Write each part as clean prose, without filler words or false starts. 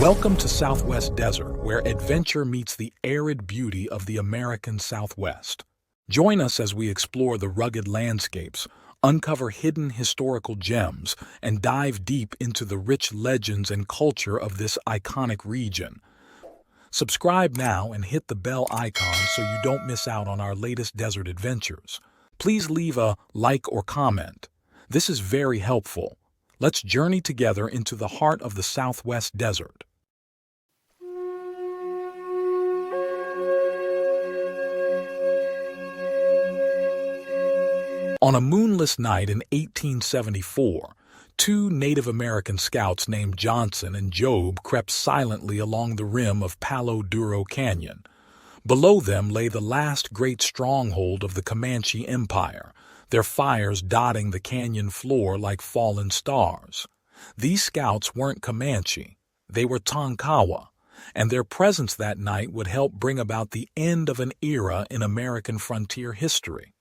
Welcome to Southwest Desert, where adventure meets the arid beauty of the American Southwest. Join us as we explore the rugged landscapes, uncover hidden historical gems, and dive deep into the rich legends and culture of this iconic region. Subscribe now and hit the bell icon so you don't miss out on our latest desert adventures. Please leave a like or comment. This is very helpful. Let's journey together into the heart of the Southwest Desert. On a moonless night in 1874, two Native American scouts named Johnson and Job crept silently along the rim of Palo Duro Canyon. Below them lay the last great stronghold of the Comanche Empire, their fires dotting the canyon floor like fallen stars. These scouts weren't Comanche, they were Tonkawa, and their presence that night would help bring about the end of an era in American frontier history.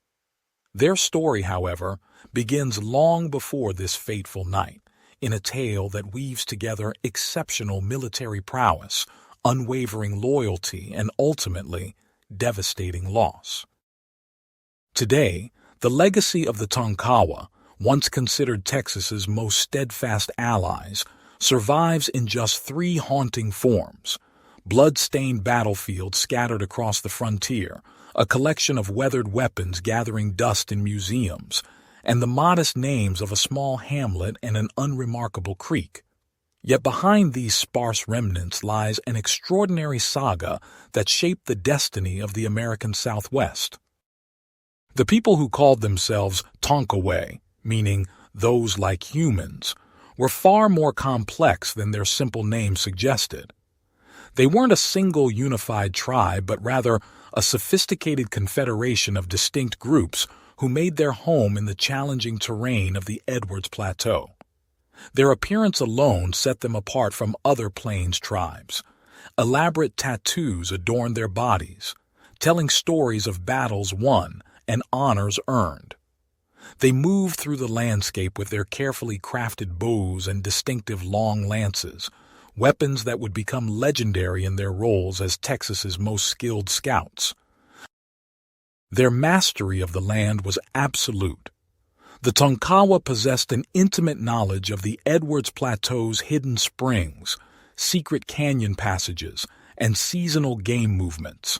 Their story, however, begins long before this fateful night, in a tale that weaves together exceptional military prowess, unwavering loyalty, and ultimately, devastating loss. Today, the legacy of the Tonkawa, once considered Texas's most steadfast allies, survives in just three haunting forms: blood-stained battlefields scattered across the frontier, a collection of weathered weapons gathering dust in museums, and the modest names of a small hamlet and an unremarkable creek. Yet behind these sparse remnants lies an extraordinary saga that shaped the destiny of the American Southwest. The people who called themselves Tonkawa, meaning those like humans, were far more complex than their simple name suggested. They weren't a single unified tribe, but rather a sophisticated confederation of distinct groups who made their home in the challenging terrain of the Edwards Plateau. Their appearance alone set them apart from other Plains tribes. Elaborate tattoos adorned their bodies, telling stories of battles won and honors earned. They moved through the landscape with their carefully crafted bows and distinctive long lances, weapons that would become legendary in their roles as Texas's most skilled scouts. Their mastery of the land was absolute. The Tonkawa possessed an intimate knowledge of the Edwards Plateau's hidden springs, secret canyon passages, and seasonal game movements.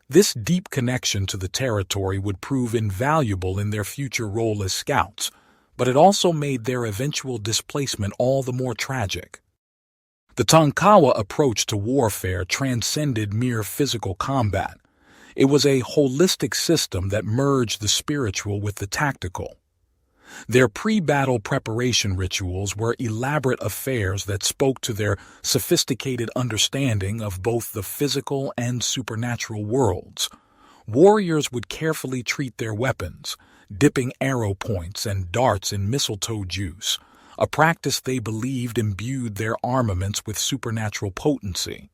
This deep connection to the territory would prove invaluable in their future role as scouts, but it also made their eventual displacement all the more tragic. The Tonkawa approach to warfare transcended mere physical combat. It was a holistic system that merged the spiritual with the tactical. Their pre-battle preparation rituals were elaborate affairs that spoke to their sophisticated understanding of both the physical and supernatural worlds. Warriors would carefully treat their weapons, dipping arrow points and darts in mistletoe juice, a practice they believed imbued their armaments with supernatural potency.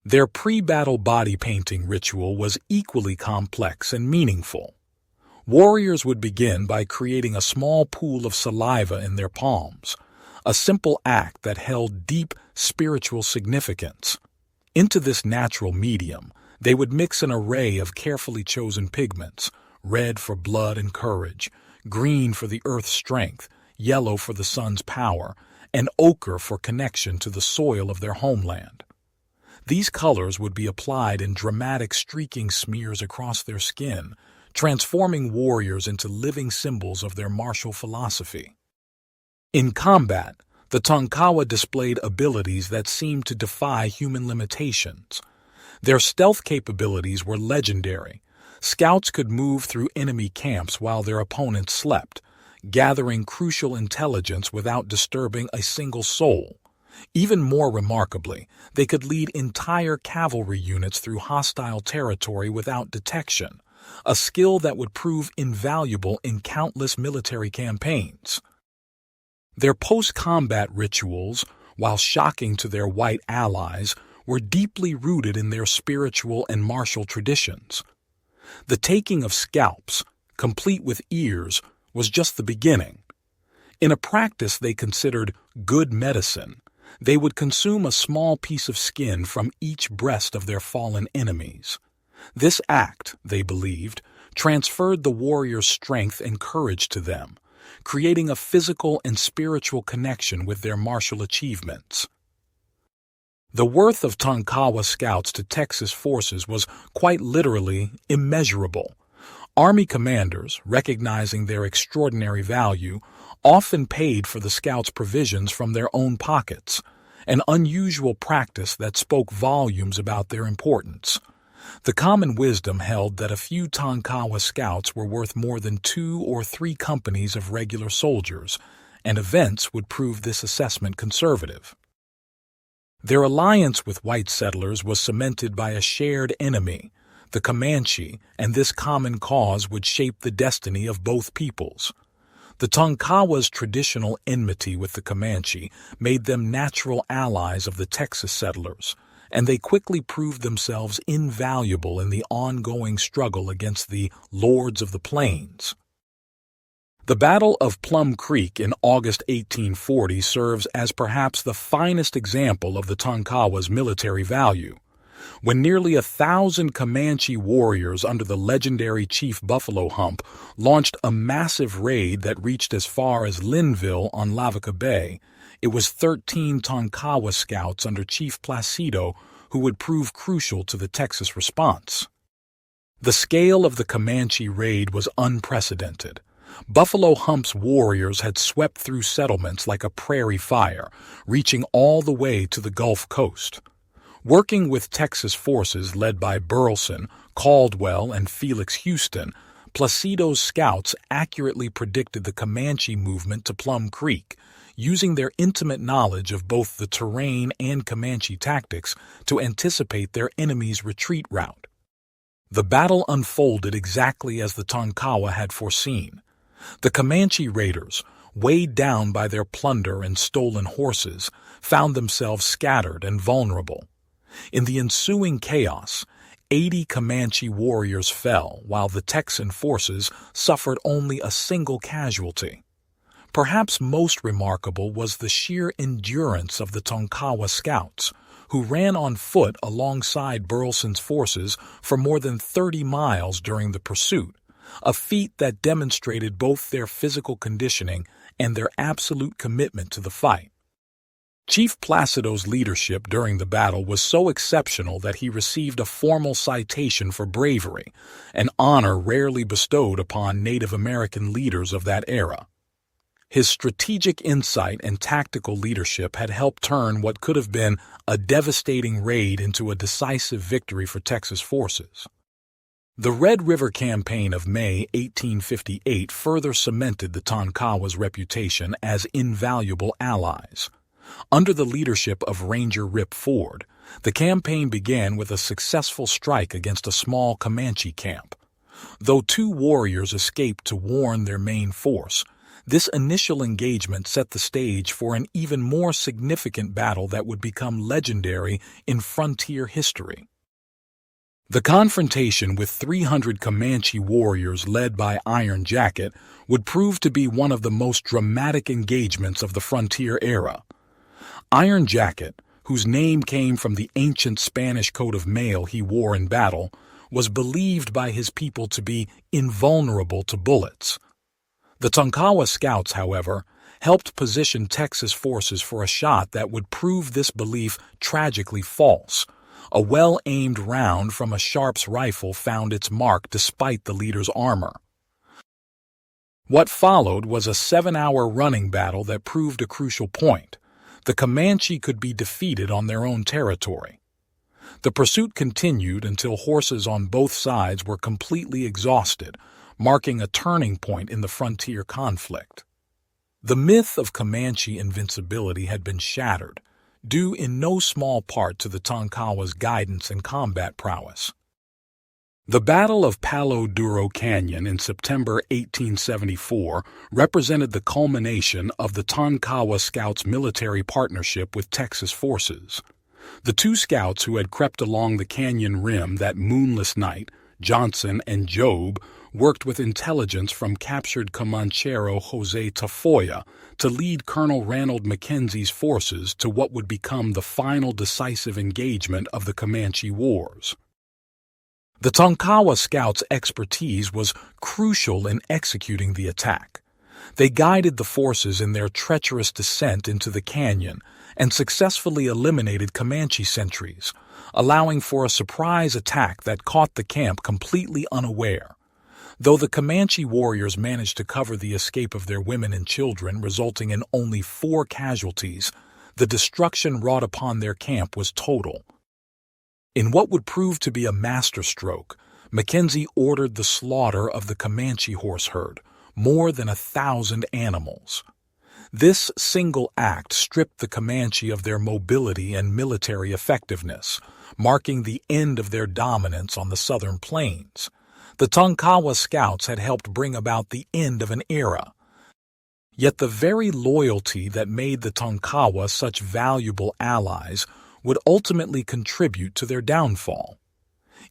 Their pre-battle body painting ritual was equally complex and meaningful. Warriors would begin by creating a small pool of saliva in their palms, a simple act that held deep spiritual significance. Into this natural medium, they would mix an array of carefully chosen pigments: red for blood and courage, green for the earth's strength, yellow for the sun's power, and ochre for connection to the soil of their homeland. These colors would be applied in dramatic streaking smears across their skin, transforming warriors into living symbols of their martial philosophy. In combat, the Tonkawa displayed abilities that seemed to defy human limitations. Their stealth capabilities were legendary. Scouts could move through enemy camps while their opponents slept, gathering crucial intelligence without disturbing a single soul. Even more remarkably, they could lead entire cavalry units through hostile territory without detection, a skill that would prove invaluable in countless military campaigns. Their post-combat rituals, while shocking to their white allies, were deeply rooted in their spiritual and martial traditions. The taking of scalps, complete with ears, was just the beginning. In a practice they considered good medicine, They would consume a small piece of skin from each breast of their fallen enemies. This act, they believed, transferred the warrior's strength and courage to them, creating a physical and spiritual connection with their martial achievements. The worth of Tonkawa Scouts to Texas forces was quite literally immeasurable. Army commanders, recognizing their extraordinary value, often paid for the Scouts' provisions from their own pockets, an unusual practice that spoke volumes about their importance. The common wisdom held that a few Tonkawa Scouts were worth more than 2 or 3 companies of regular soldiers, and events would prove this assessment conservative. Their alliance with white settlers was cemented by a shared enemy, the Comanche, and this common cause would shape the destiny of both peoples. The Tonkawas' traditional enmity with the Comanche made them natural allies of the Texas settlers, and they quickly proved themselves invaluable in the ongoing struggle against the Lords of the Plains. The Battle of Plum Creek in August 1840 serves as perhaps the finest example of the Tonkawas' military value. When nearly 1,000 Comanche warriors under the legendary Chief Buffalo Hump launched a massive raid that reached as far as Linville on Lavaca Bay, it was 13 Tonkawa Scouts under Chief Placido who would prove crucial to the Texas response. The scale of the Comanche raid was unprecedented. Buffalo Hump's warriors had swept through settlements like a prairie fire, reaching all the way to the Gulf Coast. Working with Texas forces led by Burleson, Caldwell, and Felix Houston, Placido's scouts accurately predicted the Comanche movement to Plum Creek, using their intimate knowledge of both the terrain and Comanche tactics to anticipate their enemy's retreat route. The battle unfolded exactly as the Tonkawa had foreseen. The Comanche raiders, weighed down by their plunder and stolen horses, found themselves scattered and vulnerable. In the ensuing chaos, 80 Comanche warriors fell, while the Texan forces suffered only a single casualty. Perhaps most remarkable was the sheer endurance of the Tonkawa Scouts, who ran on foot alongside Burleson's forces for more than 30 miles during the pursuit, a feat that demonstrated both their physical conditioning and their absolute commitment to the fight. Chief Placido's leadership during the battle was so exceptional that he received a formal citation for bravery, an honor rarely bestowed upon Native American leaders of that era. His strategic insight and tactical leadership had helped turn what could have been a devastating raid into a decisive victory for Texas forces. The Red River Campaign of May 1858 further cemented the Tonkawas' reputation as invaluable allies. Under the leadership of Ranger Rip Ford, the campaign began with a successful strike against a small Comanche camp. Though 2 warriors escaped to warn their main force, this initial engagement set the stage for an even more significant battle that would become legendary in frontier history. The confrontation with 300 Comanche warriors led by Iron Jacket would prove to be one of the most dramatic engagements of the frontier era. Iron Jacket, whose name came from the ancient Spanish coat of mail he wore in battle, was believed by his people to be invulnerable to bullets. The Tonkawa Scouts, however, helped position Texas forces for a shot that would prove this belief tragically false. A well-aimed round from a Sharp's rifle found its mark despite the leader's armor. What followed was a 7-hour running battle that proved a crucial point. The Comanche could be defeated on their own territory. The pursuit continued until horses on both sides were completely exhausted, marking a turning point in the frontier conflict. The myth of Comanche invincibility had been shattered, due in no small part to the Tonkawas' guidance and combat prowess. The Battle of Palo Duro Canyon in September 1874 represented the culmination of the Tonkawa Scouts' military partnership with Texas forces. The 2 scouts who had crept along the canyon rim that moonless night, Johnson and Job, worked with intelligence from captured Comanchero Jose Tafoya to lead Colonel Mackenzie's forces to what would become the final decisive engagement of the Comanche Wars. The Tonkawa Scouts' expertise was crucial in executing the attack. They guided the forces in their treacherous descent into the canyon and successfully eliminated Comanche sentries, allowing for a surprise attack that caught the camp completely unaware. Though the Comanche warriors managed to cover the escape of their women and children, resulting in only 4 casualties, the destruction wrought upon their camp was total. In what would prove to be a masterstroke, Mackenzie ordered the slaughter of the Comanche horse herd, more than 1,000 animals. This single act stripped the Comanche of their mobility and military effectiveness, marking the end of their dominance on the southern plains. The Tonkawa Scouts had helped bring about the end of an era. Yet the very loyalty that made the Tonkawa such valuable allies would ultimately contribute to their downfall.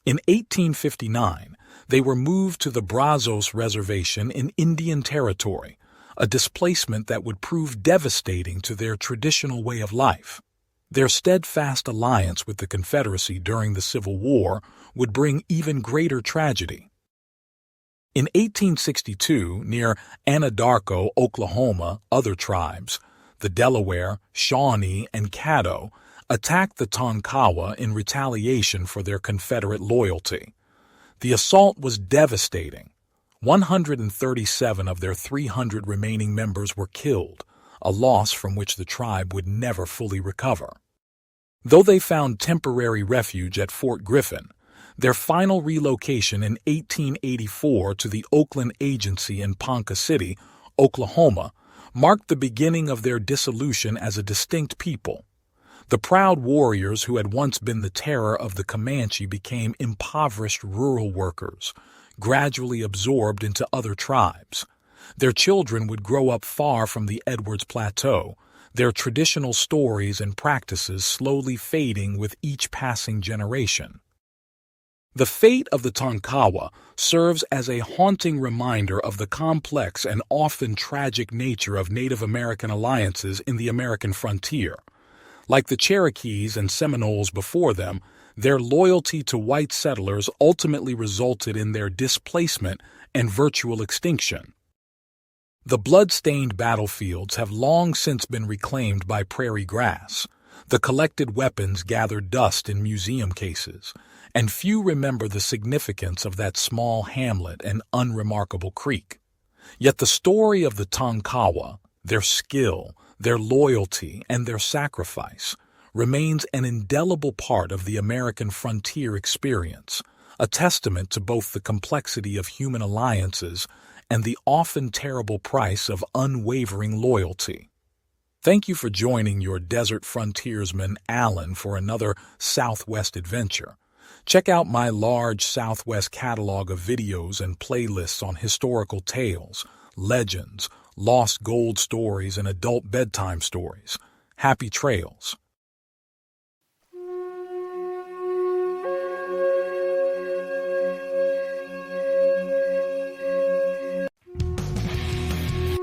In 1859, they were moved to the Brazos Reservation in Indian Territory, a displacement that would prove devastating to their traditional way of life. Their steadfast alliance with the Confederacy during the Civil War would bring even greater tragedy. In 1862, near Anadarko, Oklahoma, other tribes, the Delaware, Shawnee, and Caddo, attacked the Tonkawa in retaliation for their Confederate loyalty. The assault was devastating. 137 of their 300 remaining members were killed, a loss from which the tribe would never fully recover. Though they found temporary refuge at Fort Griffin, their final relocation in 1884 to the Oakland Agency in Ponca City, Oklahoma, marked the beginning of their dissolution as a distinct people. The proud warriors who had once been the terror of the Comanche became impoverished rural workers, gradually absorbed into other tribes. Their children would grow up far from the Edwards Plateau, their traditional stories and practices slowly fading with each passing generation. The fate of the Tonkawa serves as a haunting reminder of the complex and often tragic nature of Native American alliances in the American frontier. Like the Cherokees and Seminoles before them, their loyalty to white settlers ultimately resulted in their displacement and virtual extinction. The blood-stained battlefields have long since been reclaimed by prairie grass. The collected weapons gather dust in museum cases, and few remember the significance of that small hamlet and unremarkable creek. Yet the story of the Tonkawa, their skill, their loyalty, and their sacrifice remains an indelible part of the American frontier experience, a testament to both the complexity of human alliances and the often terrible price of unwavering loyalty. Thank you for joining your desert frontiersman, Alan, for another Southwest adventure. Check out my large Southwest catalog of videos and playlists on historical tales, legends, lost gold stories, and adult bedtime stories. Happy trails.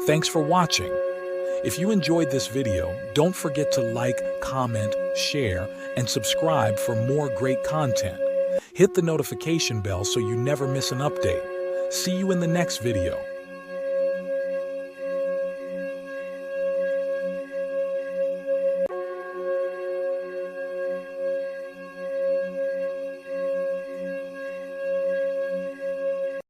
Thanks for watching. If you enjoyed this video, don't forget to like, comment, share, and subscribe for more great content. Hit the notification bell so you never miss an update. See you in the next video.